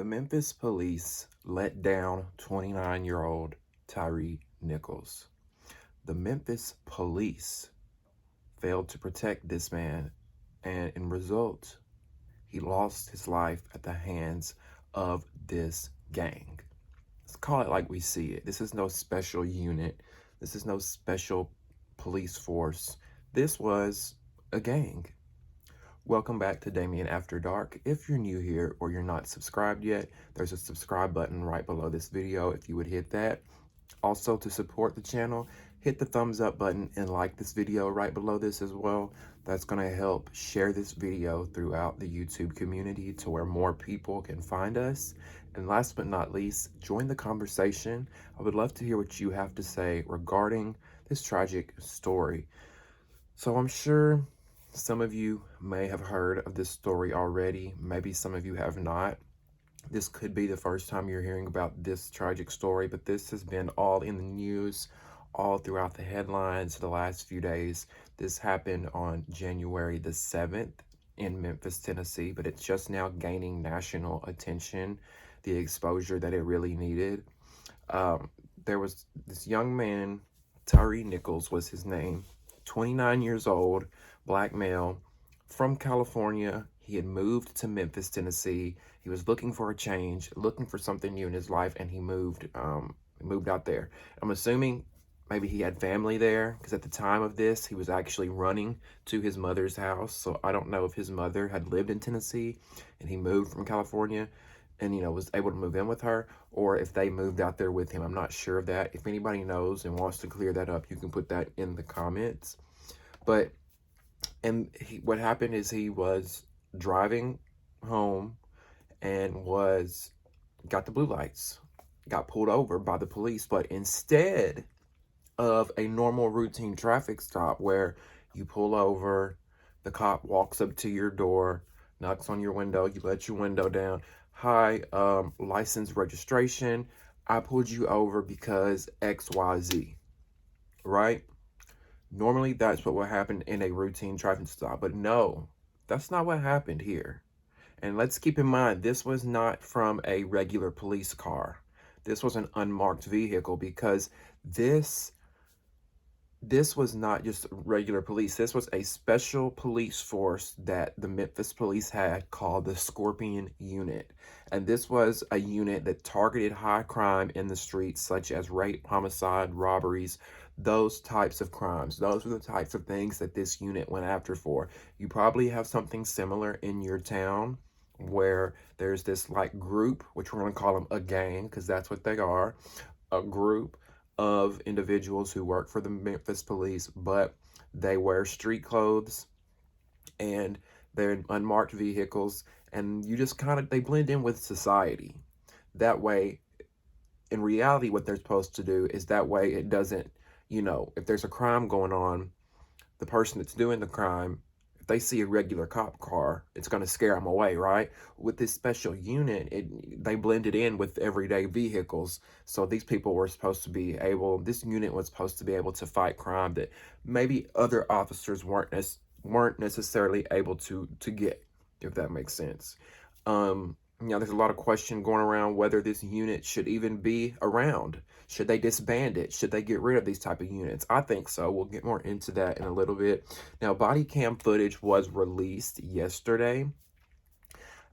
Memphis police let down 29-year-old Tyre Nichols. The Memphis police failed to protect this man, and in result, he lost his life at the hands of this gang. Let's call it like we see it. This is no special unit. This is no special police force. This was a gang. Welcome back to Damien After Dark. If you're new here or you're not subscribed yet, there's a subscribe button right below this video if you would hit that. Also, to support the channel, hit the thumbs up button and like this video right below this as well. That's going to help share this video throughout the YouTube community to where more people can find us. And last but not least, join the conversation. I would love to hear what you have to say regarding this tragic story. So I'm sure some of you may have heard of this story already. Maybe some of you have not. This could be the first time you're hearing about this tragic story, but this has been all in the news, all throughout the headlines the last few days. This happened on January the 7th in Memphis, Tennessee, but it's just now gaining national attention, the exposure that it really needed. There was this young man, Tyre Nichols was his name, 29 years old, black male from California. He had moved to Memphis, Tennessee. He was looking for a change, looking for something new in his life, and he moved out there. I'm assuming maybe he had family there, because at the time of this, he was actually running to his mother's house. So I don't know if his mother had lived in Tennessee and he moved from California and, was able to move in with her, or if they moved out there with him. I'm not sure of that. If anybody knows and wants to clear that up, you can put that in the comments. But what happened is he was driving home and got the blue lights, got pulled over by the police. But instead of a normal routine traffic stop where you pull over, the cop walks up to your door, knocks on your window, you let your window down. Hi, license, registration. I pulled you over because XYZ, right? Normally, that's what would happen in a routine traffic stop, but no, that's not what happened here. And let's keep in mind, this was not from a regular police car. This was an unmarked vehicle, because this was not just regular police. This was a special police force that the Memphis police had called the Scorpion Unit. And this was a unit that targeted high crime in the streets, such as rape, homicide, robberies, those types of crimes. Those are the types of things that this unit went after for. You probably have something similar in your town where there's this like group, which we're going to call them a gang, because that's what they are, a group of individuals who work for the Memphis police, but they wear street clothes and they're in unmarked vehicles, and you just they blend in with society. That way, in reality, what they're supposed to do is that way it doesn't, if there's a crime going on, the person that's doing the crime, if they see a regular cop car, it's going to scare them away, right? With this special unit, they blended in with everyday vehicles. So these people were supposed to be this unit was supposed to be able to fight crime that maybe other officers weren't necessarily able to get, if that makes sense. There's a lot of question going around whether this unit should even be around. Should they disband it? Should they get rid of these type of units? I think so. We'll get more into that in a little bit. Now, body cam footage was released yesterday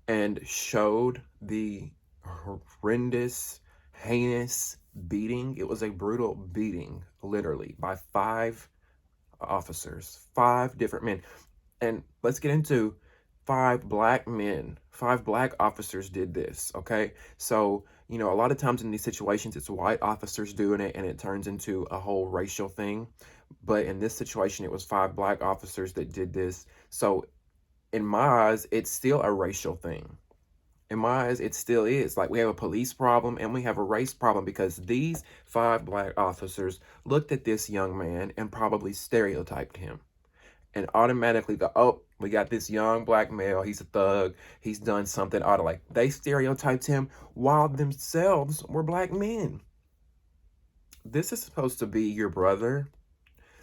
and showed the horrendous, heinous beating. It was a brutal beating, literally, by 5 officers, 5 different men. And let's get into 5 black men, 5 black officers did this, okay? So, a lot of times in these situations, it's white officers doing it and it turns into a whole racial thing. But in this situation, it was 5 black officers that did this. So in my eyes, it's still a racial thing. In my eyes, it still is. Like, we have a police problem and we have a race problem, because these 5 black officers looked at this young man and probably stereotyped him. And automatically we got this young black male, he's a thug, he's done something they stereotyped him while themselves were black men. This is supposed to be your brother.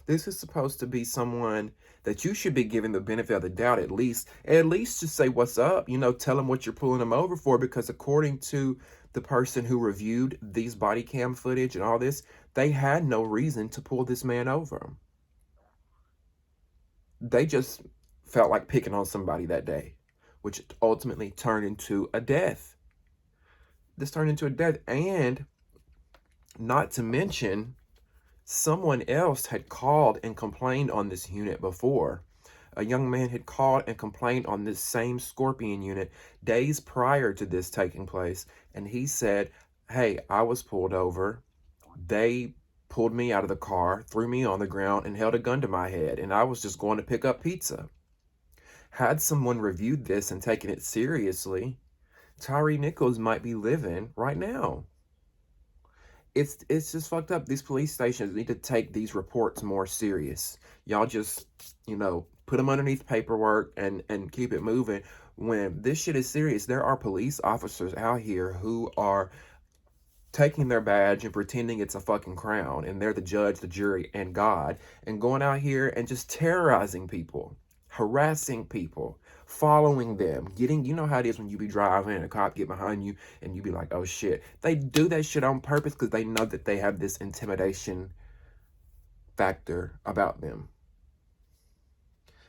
This is supposed to be someone that you should be giving the benefit of the doubt at least just say what's up, tell them what you're pulling them over for, because according to the person who reviewed these body cam footage and all this, they had no reason to pull this man over. They just felt like picking on somebody that day, which ultimately turned into a death. This turned into a death, and not to mention, someone else had called and complained on this unit before. A young man had called and complained on this same Scorpion unit days prior to this taking place. And he said, hey, I was pulled over. They pulled me out of the car, threw me on the ground, and held a gun to my head. And I was just going to pick up pizza. Had someone reviewed this and taken it seriously, Tyre Nichols might be living right now. It's just fucked up. These police stations need to take these reports more serious. Y'all just, put them underneath paperwork and keep it moving. When this shit is serious, there are police officers out here who are taking their badge and pretending it's a fucking crown, and they're the judge, the jury, and God, and going out here and just terrorizing people, harassing people, following them, you know how it is when you be driving and a cop get behind you and you be like, oh shit. They do that shit on purpose because they know that they have this intimidation factor about them.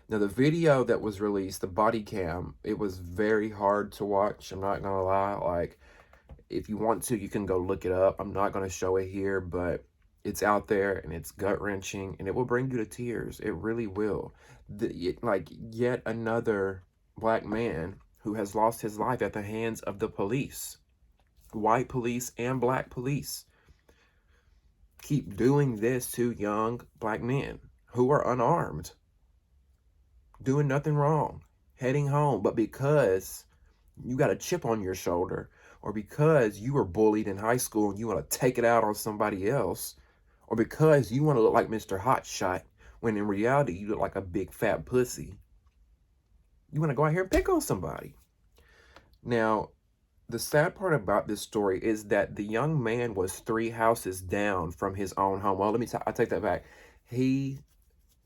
Now, the video that was released, the body cam, it was very hard to watch. I'm not gonna lie. Like, if you want to, you can go look it up. I'm not gonna show it here, but it's out there and it's gut-wrenching and it will bring you to tears. It really will. Like, yet another Black man who has lost his life at the hands of the police, white police and Black police, keep doing this to young Black men who are unarmed, doing nothing wrong, heading home. But because you got a chip on your shoulder, or because you were bullied in high school and you want to take it out on somebody else, or because you want to look like Mr. Hotshot, when in reality you look like a big fat pussy, you want to go out here and pick on somebody. Now, the sad part about this story is that the young man was 3 houses down from his own home. Well, I take that back. He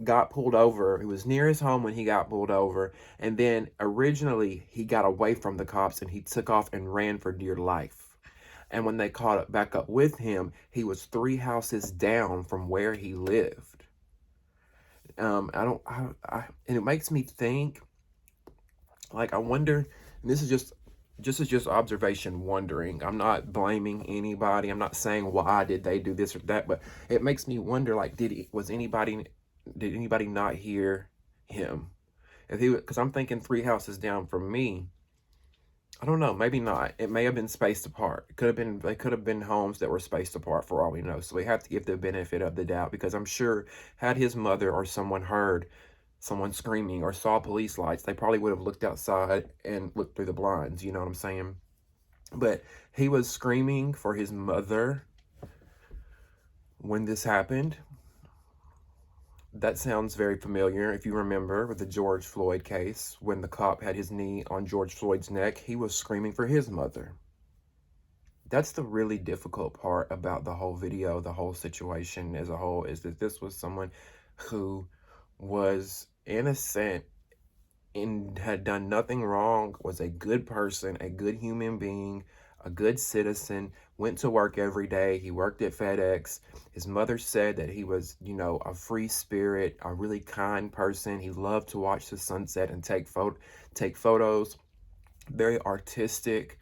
got pulled over. He was near his home when he got pulled over. And then originally he got away from the cops and he took off and ran for dear life. And when they caught back up with him, he was 3 houses down from where he lived. And it makes me think, like, I wonder, and this is just observation, wondering. I'm not blaming anybody. I'm not saying why did they do this or that, but it makes me wonder, like, did anybody not hear him? Because I'm thinking 3 houses down from me. I don't know, maybe not. It may have been spaced apart. They could have been homes that were spaced apart for all we know. So we have to give the benefit of the doubt, because I'm sure had his mother or someone heard someone screaming or saw police lights, they probably would have looked outside and looked through the blinds, you know what I'm saying? But he was screaming for his mother when this happened. That sounds very familiar. If you remember with the George Floyd case, when the cop had his knee on George Floyd's neck, he was screaming for his mother. That's the really difficult part about the whole video, the whole situation as a whole, is that this was someone who was innocent and had done nothing wrong, was a good person, a good human being, a good citizen, went to work every day. He worked at FedEx. His mother said that he was, a free spirit, a really kind person. He loved to watch the sunset and take photos. Very artistic.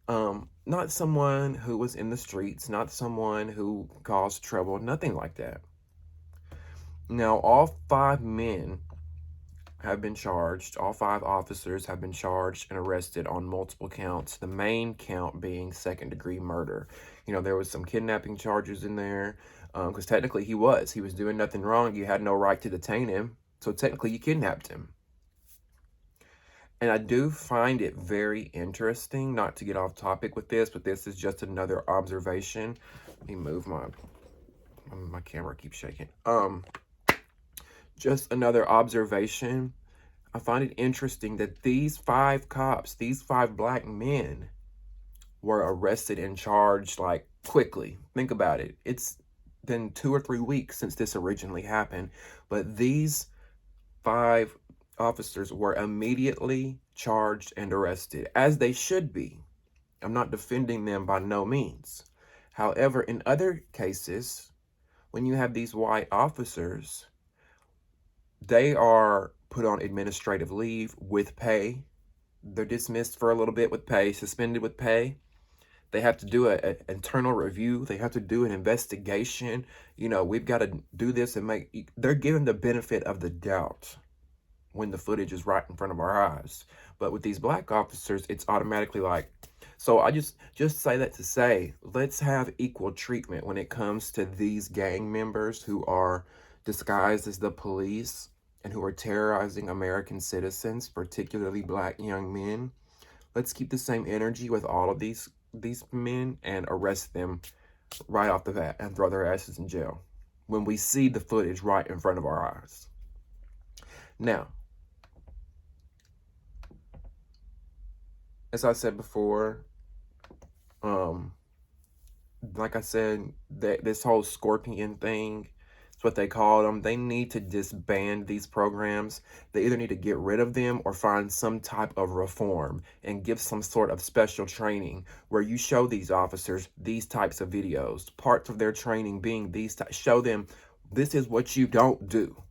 Not someone who was in the streets, not someone who caused trouble, nothing like that. Now, all 5 men have been charged. All 5 officers have been charged and arrested on multiple counts. The main count being 2nd-degree murder. There was some kidnapping charges in there, because technically he was doing nothing wrong. You had no right to detain him, so technically you kidnapped him. And I do find it very interesting, not to get off topic with this, but this is just another observation. Let me move my camera keeps shaking. Just another observation. I find it interesting that these 5 cops, these 5 Black men, were arrested and charged, like, quickly. Think about it. than 2 or 3 weeks since this originally happened. But these 5 officers were immediately charged and arrested, as they should be. I'm not defending them by no means. However, in other cases, when you have these white officers, they are put on administrative leave with pay. They're dismissed for a little bit with pay, suspended with pay. They have to do an internal review. They have to do an investigation. You know, we've got to do this and they're given the benefit of the doubt when the footage is right in front of our eyes. But with these black officers, it's automatically like, so I just say that to say, let's have equal treatment when it comes to these gang members who are disguised as the police and who are terrorizing American citizens, particularly black young men. Let's keep the same energy with all of these men and arrest them right off the bat and throw their asses in jail when we see the footage right in front of our eyes. Now, as I said before, like I said, this whole scorpion thing, it's what they call them. They need to disband these programs. They either need to get rid of them or find some type of reform and give some sort of special training where you show these officers these types of videos, parts of their training being show them this is what you don't do.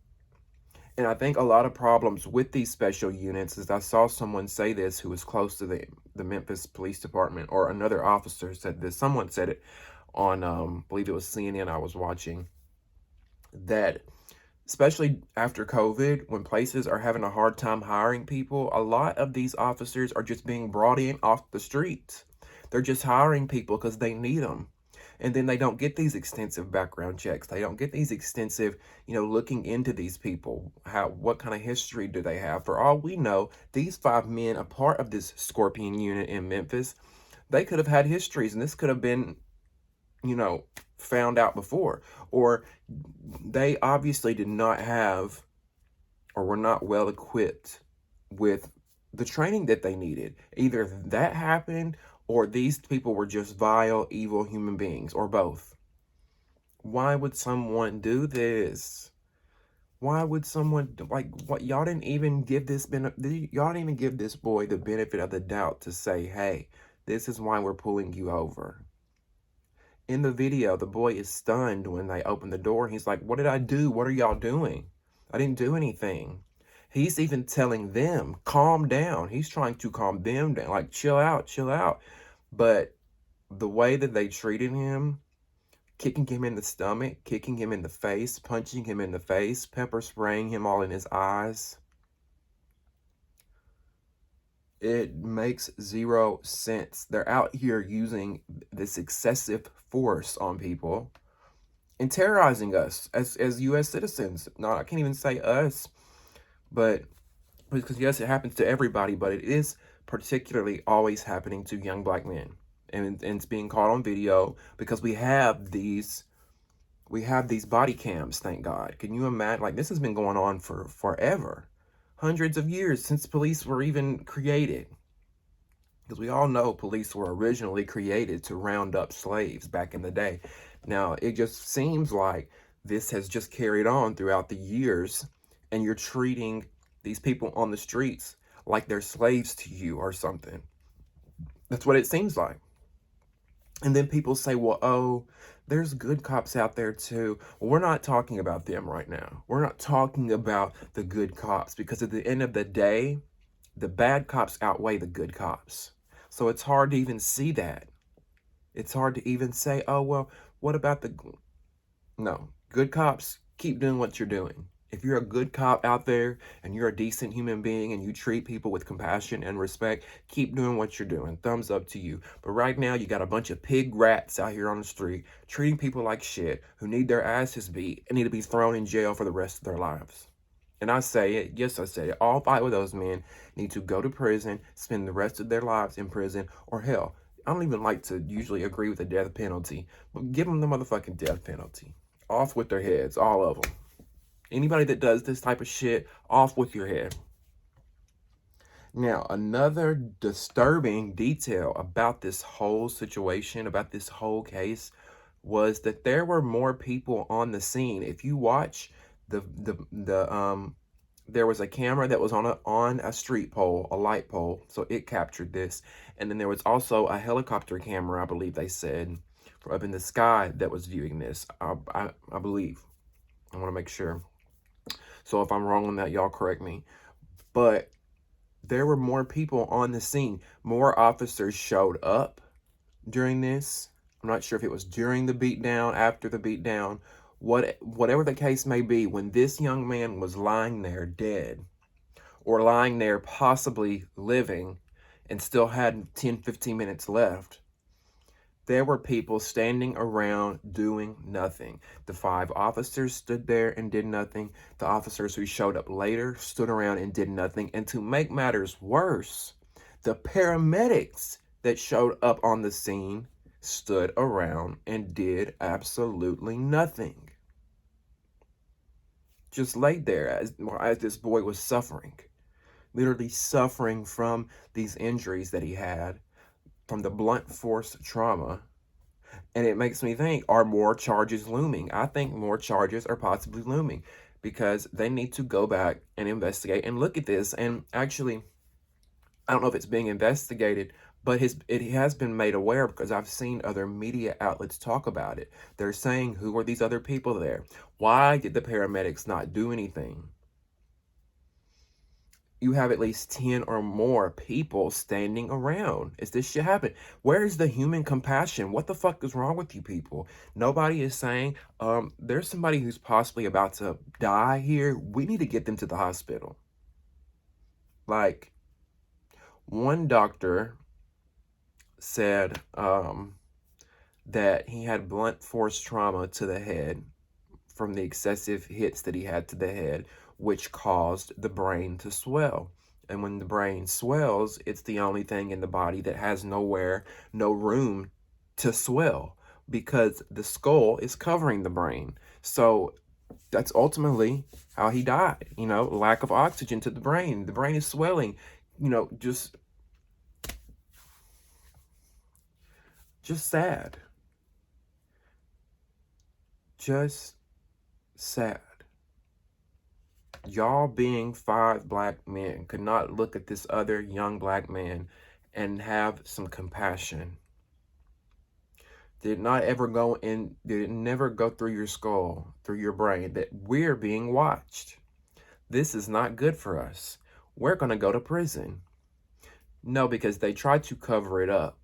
And I think a lot of problems with these special units is I saw someone say this who was close to the Memphis Police Department, or another officer said this. Someone said it on, I believe it was CNN I was watching, that especially after COVID, when places are having a hard time hiring people, a lot of these officers are just being brought in off the streets. They're just hiring people because they need them. And then they don't get these extensive background checks. They don't get these extensive, looking into these people. What kind of history do they have? For all we know, these 5 men, a part of this Scorpion unit in Memphis, they could have had histories, and this could have been, found out before. Or they obviously did not have, or were not well equipped with the training that they needed. Either that happened, or these people were just vile, evil human beings, or both. Why would someone do this? Why would someone, what? Y'all didn't even give this boy the benefit of the doubt to say, hey, this is why we're pulling you over. In the video, the boy is stunned when they open the door. He's like, what did I do? What are y'all doing? I didn't do anything. He's even telling them, calm down. He's trying to calm them down, like, chill out, chill out. But the way that they treated him, kicking him in the stomach, kicking him in the face, punching him in the face, pepper spraying him all in his eyes, it makes zero sense. They're out here using this excessive force on people and terrorizing us as U.S. citizens. No, I can't even say us, but because yes, it happens to everybody, but it is particularly always happening to young black men. And it's being caught on video because we have these body cams, thank God. Can you imagine? Like, this has been going on for forever. Hundreds of years since police were even created. Because we all know police were originally created to round up slaves back in the day. Now, it just seems like this has just carried on throughout the years, and you're treating these people on the streets like they're slaves to you or something. That's what it seems like. And then people say, well, oh, there's good cops out there too. Well, we're not talking about them right now. We're not talking about the good cops, because at the end of the day, the bad cops outweigh the good cops. So it's hard to even see that. It's hard to even say, oh, well, what about no, good cops, keep doing what you're doing. If you're a good cop out there and you're a decent human being and you treat people with compassion and respect, keep doing what you're doing. Thumbs up to you. But right now, you got a bunch of pig rats out here on the street treating people like shit, who need their asses beat and need to be thrown in jail for the rest of their lives. And I say it, yes, I say it, all 5 of those men need to go to prison, spend the rest of their lives in prison, or hell, I don't even like to usually agree with the death penalty, but give them the motherfucking death penalty. Off with their heads, all of them. Anybody that does this type of shit, off with your head. Now, another disturbing detail about this whole situation, about this whole case, was that there were more people on the scene. If you watch there was a camera that was on a street pole, a light pole, so it captured this. And then there was also a helicopter camera, I believe they said, up in the sky that was viewing this. I believe. I want to make sure. So if I'm wrong on that, y'all correct me. But there were more people on the scene. More officers showed up during this. I'm not sure if it was during the beatdown, after the beatdown, whatever the case may be. When this young man was lying there dead, or lying there possibly living and still had 10, 15 minutes left, there were people standing around doing nothing. The 5 officers stood there and did nothing. The officers who showed up later stood around and did nothing. And to make matters worse, the paramedics that showed up on the scene stood around and did absolutely nothing. Just laid there as this boy was suffering, literally suffering from these injuries that he had from the blunt force trauma. And it makes me think, are more charges looming? I think more charges are possibly looming because they need to go back and investigate and look at this. And actually, I don't know if it's being investigated, but it has been made aware because I've seen other media outlets talk about it. They're saying, who are these other people there? Why did the paramedics not do anything? You have at least 10 or more people standing around as this shit happened. Where is the human compassion? What the fuck is wrong with you people? Nobody is saying, there's somebody who's possibly about to die here. We need to get them to the hospital. Like, one doctor said that he had blunt force trauma to the head from the excessive hits that he had to the head, which caused the brain to swell. And when the brain swells, it's the only thing in the body that has no room to swell because the skull is covering the brain. So that's ultimately how he died. Lack of oxygen to the brain. The brain is swelling, just sad. Just sad. Y'all being 5 black men could not look at this other young black man and have some compassion. Did never go through your skull, through your brain, that we're being watched. This is not good for us. We're going to go to prison. No, because they tried to cover it up.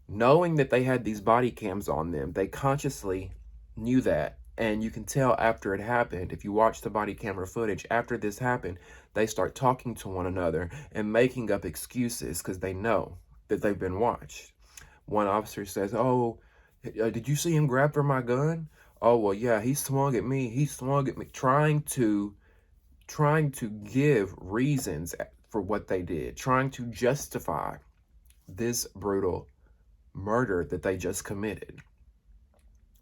Knowing that they had these body cams on them, they consciously knew that. And you can tell after it happened, if you watch the body camera footage, after this happened, they start talking to one another and making up excuses because they know that they've been watched. One officer says, "Oh, did you see him grab for my gun? Oh, well, yeah, he swung at me. He swung at me," trying to give reasons for what they did, trying to justify this brutal murder that they just committed.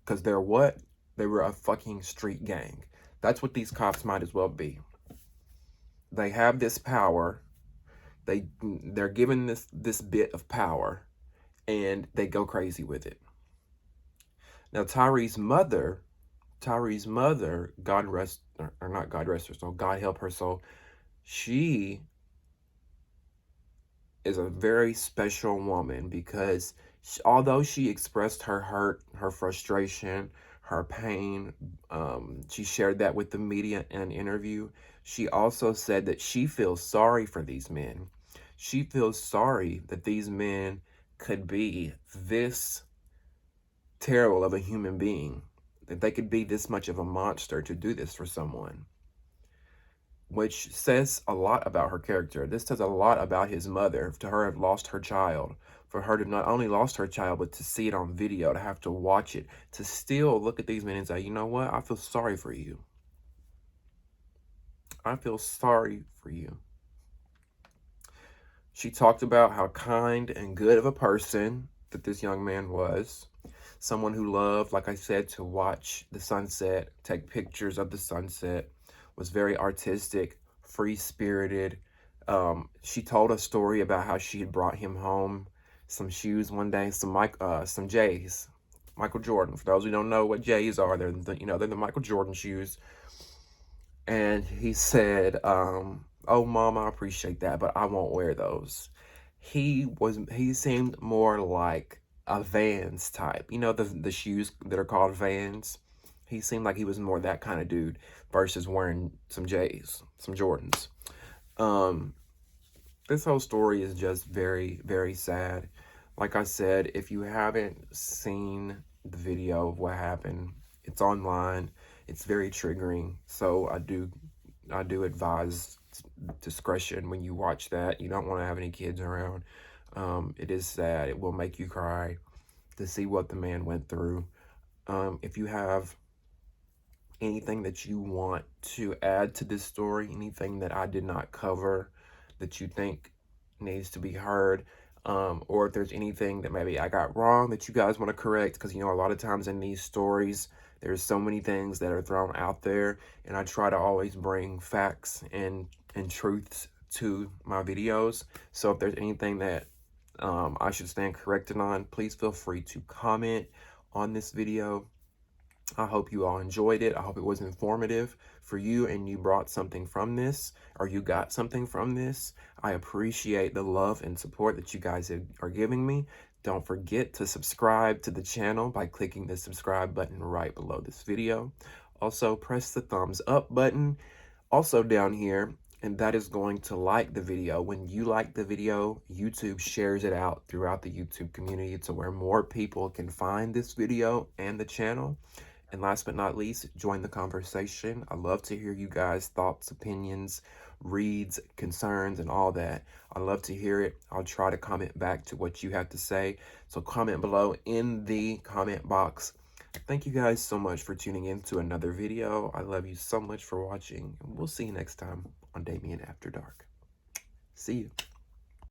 Because they're what? They were a fucking street gang. That's what these cops might as well be. They have this power. They're given this bit of power, and they go crazy with it. Now, Tyre's mother, God rest, or not God rest her soul, God help her soul, she is a very special woman because although she expressed her hurt, her frustration, her pain, she shared that with the media in an interview. She also said that she feels sorry for these men. She feels sorry that these men could be this terrible of a human being, that they could be this much of a monster to do this for someone, which says a lot about her character. This says a lot about his mother, to her have lost her child, for her to not only lost her child, but to see it on video, to have to watch it, to still look at these men and say, you know what, I feel sorry for you. I feel sorry for you. She talked about how kind and good of a person that this young man was. Someone who loved, like I said, to watch the sunset, take pictures of the sunset, was very artistic, free-spirited. She told a story about how she had brought him home some shoes one day, some J's, Michael Jordan. For those who don't know what J's are, they're the Michael Jordan shoes. And he said, "Oh, Mom, I appreciate that, but I won't wear those." He seemed more like a Vans type. You know, the shoes that are called Vans. He seemed like he was more that kind of dude versus wearing some J's, some Jordans. This whole story is just very, very sad. Like I said, if you haven't seen the video of what happened, it's online. It's very triggering. So I do advise discretion when you watch that. You don't want to have any kids around. It is sad. It will make you cry to see what the man went through. If you have anything that you want to add to this story, anything that I did not cover that you think needs to be heard, or if there's anything that maybe I got wrong that you guys want to correct, because a lot of times in these stories there's so many things that are thrown out there, and I try to always bring facts and truths to my videos. So if there's anything that I should stand corrected on, please feel free to comment on this video. I hope you all enjoyed it. I hope it was informative for you and you brought something from this, or you got something from this. I appreciate the love and support that you guys are giving me. Don't forget to subscribe to the channel by clicking the subscribe button right below this video. Also, press the thumbs up button also down here, and that is going to like the video. When you like the video, YouTube shares it out throughout the YouTube community to where more people can find this video and the channel. And last but not least, join the conversation. I love to hear you guys' thoughts, opinions, reads, concerns, and all that. I love to hear it. I'll try to comment back to what you have to say. So comment below in the comment box. Thank you guys so much for tuning in to another video. I love you so much for watching. And we'll see you next time on Damien After Dark. See you.